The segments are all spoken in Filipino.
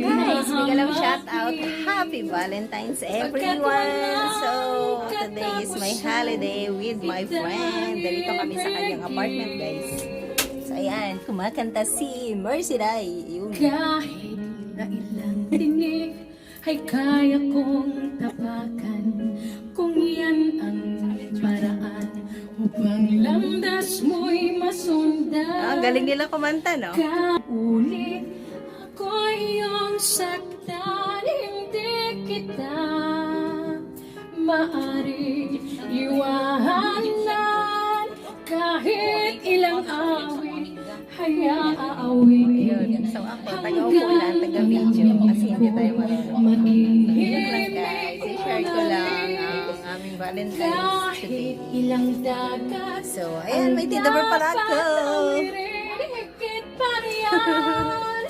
Guys, bigyan lang shout out. Happy Valentine's everyone! So, today is my holiday with my friend. Dito kami sa kanyang apartment, guys. So, ayan, kumakanta si Mercy Rai. Yun. Kahit na ilang tinig ay kaya kong tapakan kung yan ang paraan upang landas mo'y masundan. Ang galing nila kumanta, no? Kaulit ako iyong saktan, hindi kita maaaring iwanan kahit ilang awit hayaawin. Yun. So, ako, taga-upunan, taga-video, kasi hindi tayo marunong. Yun lang, guys. I-share ko lang ang aming Valentine's today. Ilang dagat. So, ayan, may tindabar pala ako. Higit pa riyan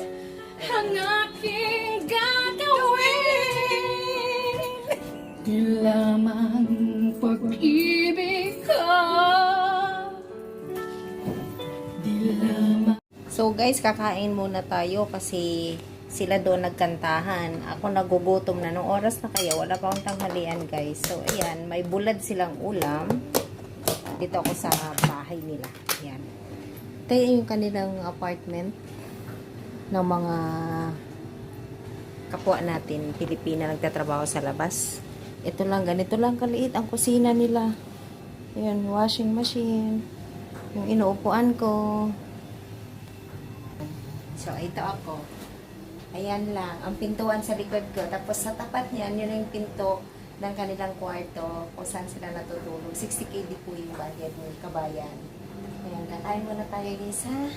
ang aking gagawin. Di lamang pag-ibig ko. Di lamang. So guys, kakain muna tayo kasi sila doon nagkantahan. Ako nagugutom na. Nung oras na kaya, wala pa akong tanghalian, guys. So ayan, may bulad silang ulam. Dito ako sa bahay nila. Ayan. Ito yung kanilang apartment ng mga kapwa natin, Pilipina, nagtatrabaho sa labas. Ito lang, ganito lang kaliit ang kusina nila. Ayan, washing machine. Yung inuupuan ko. So, ito ako. Ayan lang. Ang pintuan sa likod ko. Tapos sa tapat niyan, yun yung pinto ng kanilang kwarto kung saan sila natutulog. 60k di po yung budget ng kabayan. Ayan, kakain muna tayo guys ha.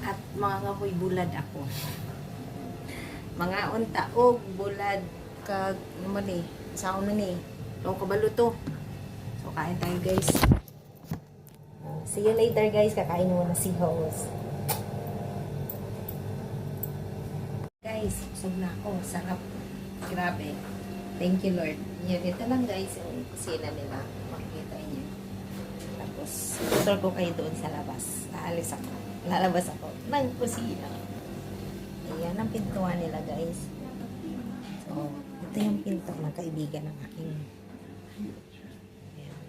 At mga ngamoy bulad ako. Mga unta og bulad kag naman eh. Saan na ni? Long kabalo to. So, kain tayo guys. See you later guys. Kakain muna si host. Guys, busog na ako. Sarap. Grabe. Thank you, Lord. Yan, ito lang guys, yung kusina nila. Makikita niyo. Tapos, tutor ko kayo doon sa labas. Aalis ako. Lalabas ako ng kusina. Ayan ang pintuan nila, guys. So, ito yung pinto ng kaibigan ng aking. Ayan.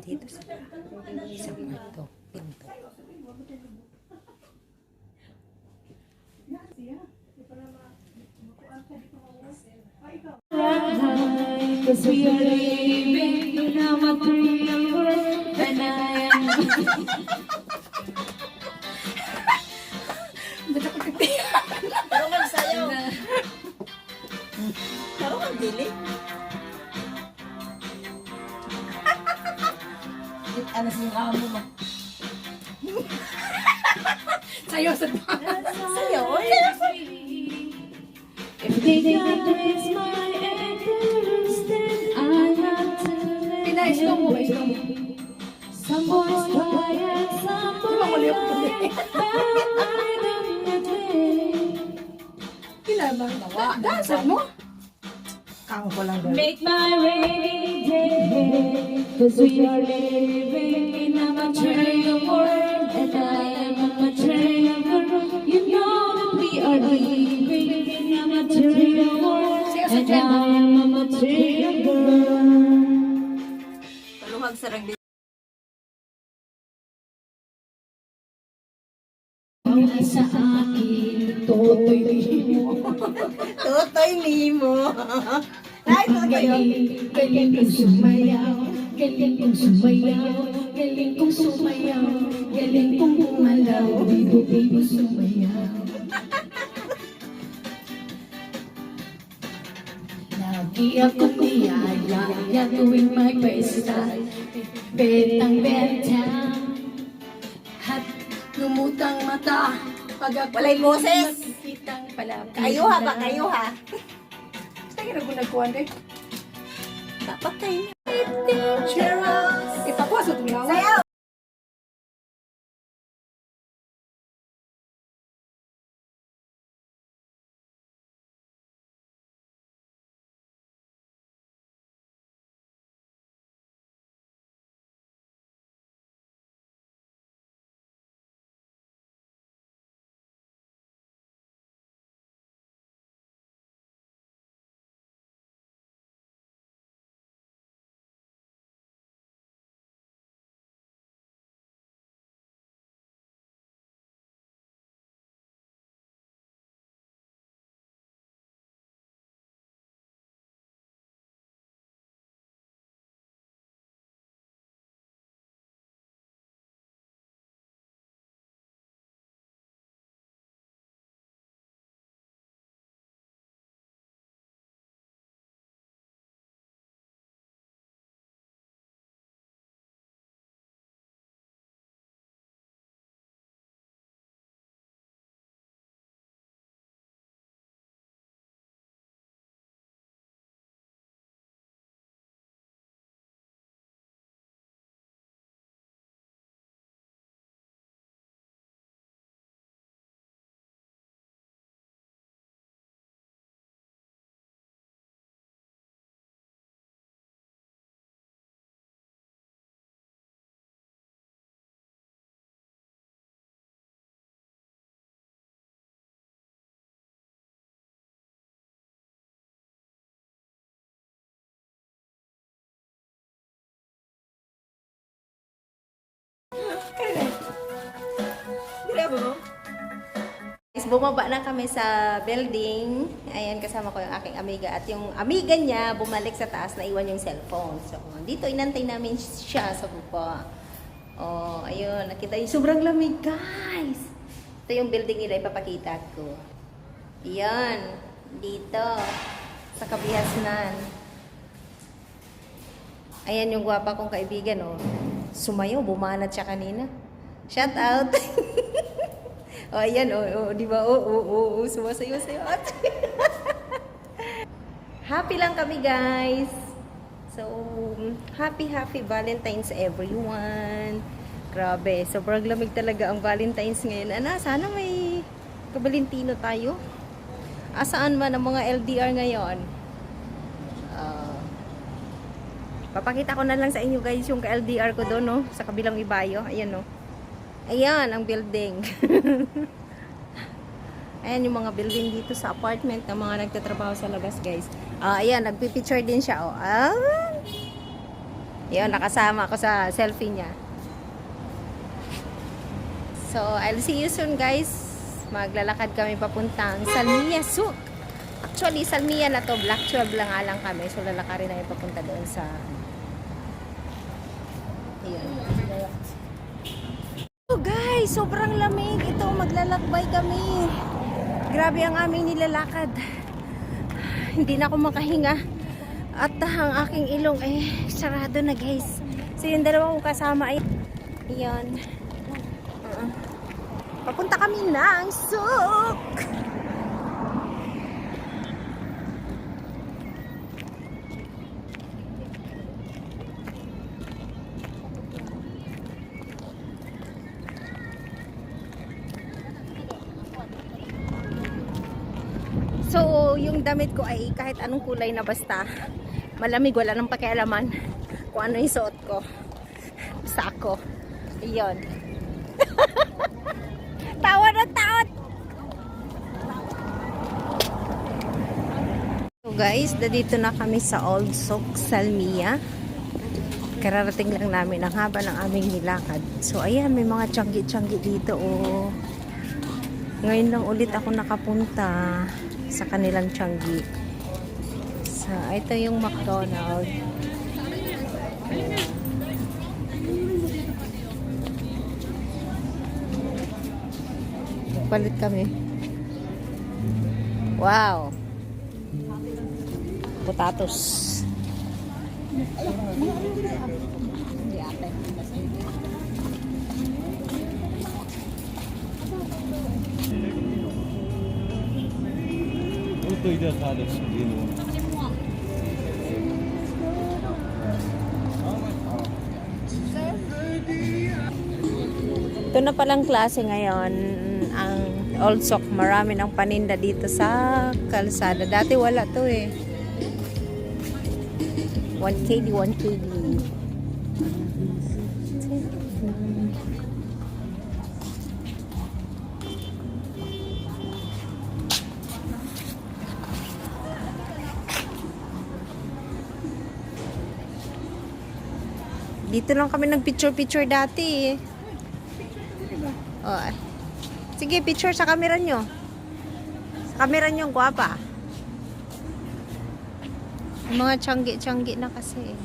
Dito sa kwarto. Pinto. Cause we are living in a material world and I am Pero magsayaw. Pero magdili. Ano sa mukha mo ma? sayo sa Sayaw? If they can't raise my ankles, then I have to let mo. some boys try and some boys die. Kilabang tawa. Dasal mo? Kang ko lang doon. Make my rainy day, cause we are living in a material world, and I am a material girl. You know that we are living in a material world, and I am a material girl. Paluhag sa ragdi. Sa akin, totoy mo. Totoy Nemo. Ay, Totoy. Galing kong sumayaw, galing kong sumayaw, galing kong sumayaw, galing kong bumalaw, bigo-bigo sumayaw. Lagi akong niyaya tuwing may pesta, betang-betang, at lumutang mata, pag ako'y Walay boses. makikitang palapit Kayo ha ba? Kayo ha? Tayo na gunagkuhan eh. Dapat kayo. Dangerous. Ipakuha sa tumihawa. Sayaw! Guys, bumaba na kami sa building. Ayan, kasama ko yung aking amiga. At yung amiga niya, bumalik sa taas, naiwan yung cellphone. So, dito, inantay namin siya sa baba. Oh, ayun, nakita yung sobrang lamig, guys. Ito yung building nila, ipapakita ko. Ayan, dito, sa Kabihasnan. Ayan yung gwapa kong kaibigan, oh. Sumayo, bumanat siya kanina. Shout out! Oh, ayan, di ba? Sumasayo. Happy lang kami, guys. So, happy Valentine's everyone. Grabe, sobrang lamig talaga ang Valentine's ngayon. Sana may kabalintino tayo. Asaan man ang mga LDR ngayon? Papakita ko na lang sa inyo, guys, yung LDR ko doon, no? Sa kabilang ibayo. Ayan, no? Ayan, ang building. Ayan yung mga building dito sa apartment ng mga nagtatrabaho sa labas, guys. Ayan, nagpipicture din siya, oh. Ayan, nakasama ako sa selfie niya. So, I'll see you soon, guys. Maglalakad kami papuntang Salmiya Souk. Actually, Salmiya na to. Black 12 lang nga lang kami. So, lalakarin na yung papunta doon sa... Ayan. So guys, sobrang lamig. Ito, maglalakbay kami. Grabe ang aming nilalakad. Hindi na ako makahinga. At ang aking ilong sarado na, guys. So yung dalawa kong kasama ay yan. Papunta kami ng Souk. So, yung damit ko ay kahit anong kulay na basta malamig, wala nang pakialaman kung ano yung suot ko. Basta ako. Ayun. Tawa na taot! So guys, dito na kami sa Old Souk, Salmiya. Kararating lang namin ang haba ng aming nilakad. So ayan, may mga tiyanggi-tiyanggi dito, oh. Ngayon lang ulit ako nakapunta sa kanilang tiyanggi. So, ito yung McDonald's. Palit kami. Wow! Potatoes. Hindi ate. तो इधर था ये लो Ito na palang klase ngayon ang Old Souk. Marami ng paninda dito sa kalsada. Dati wala to eh. 1 KD. Dito lang kami nag-picture dati eh. Oh. Sige, picture sa camera nyo. Sa camera nyo, guwapa. Mga tiyanggi na kasi eh.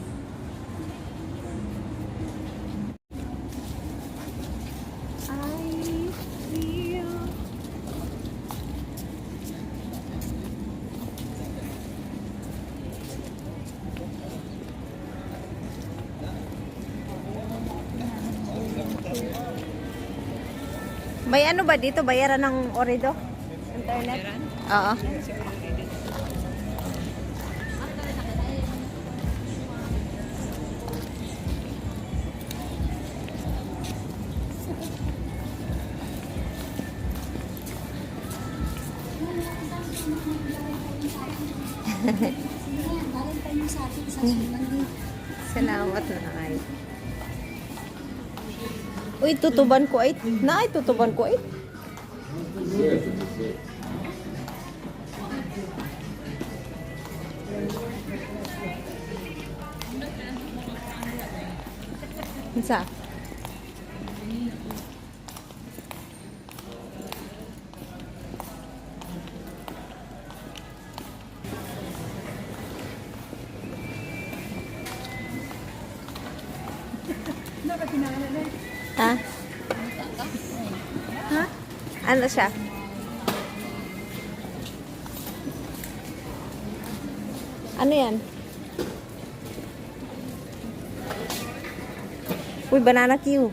May ano ba dito? Bayaran ng Orido? Internet? Oo. Salamat na ay. Uy, tutuban ko ay. Tutuban ko ay. Isa. Ha? Ha? Ano siya? Ano yan? Uy, banana Q.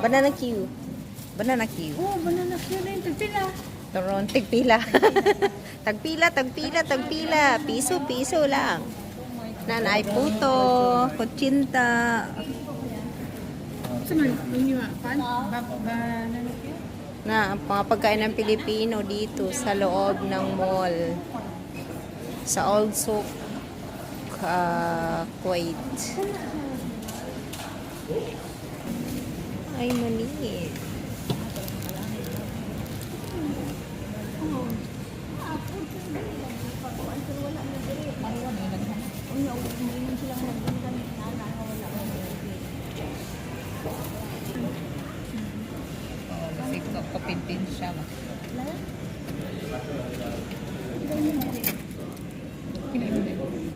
Banana Q. Banana Q. Oh, banana cue na yung tagpila. Turon, tigpila. tagpila. Piso lang. Nanay puto, kutsinta. Saman, yung pan? Banana cue? Na ang mga pagkain ng Pilipino dito sa loob ng mall. Sa Old Souk, Kuwait. Ay, maliit. Kapintin siya.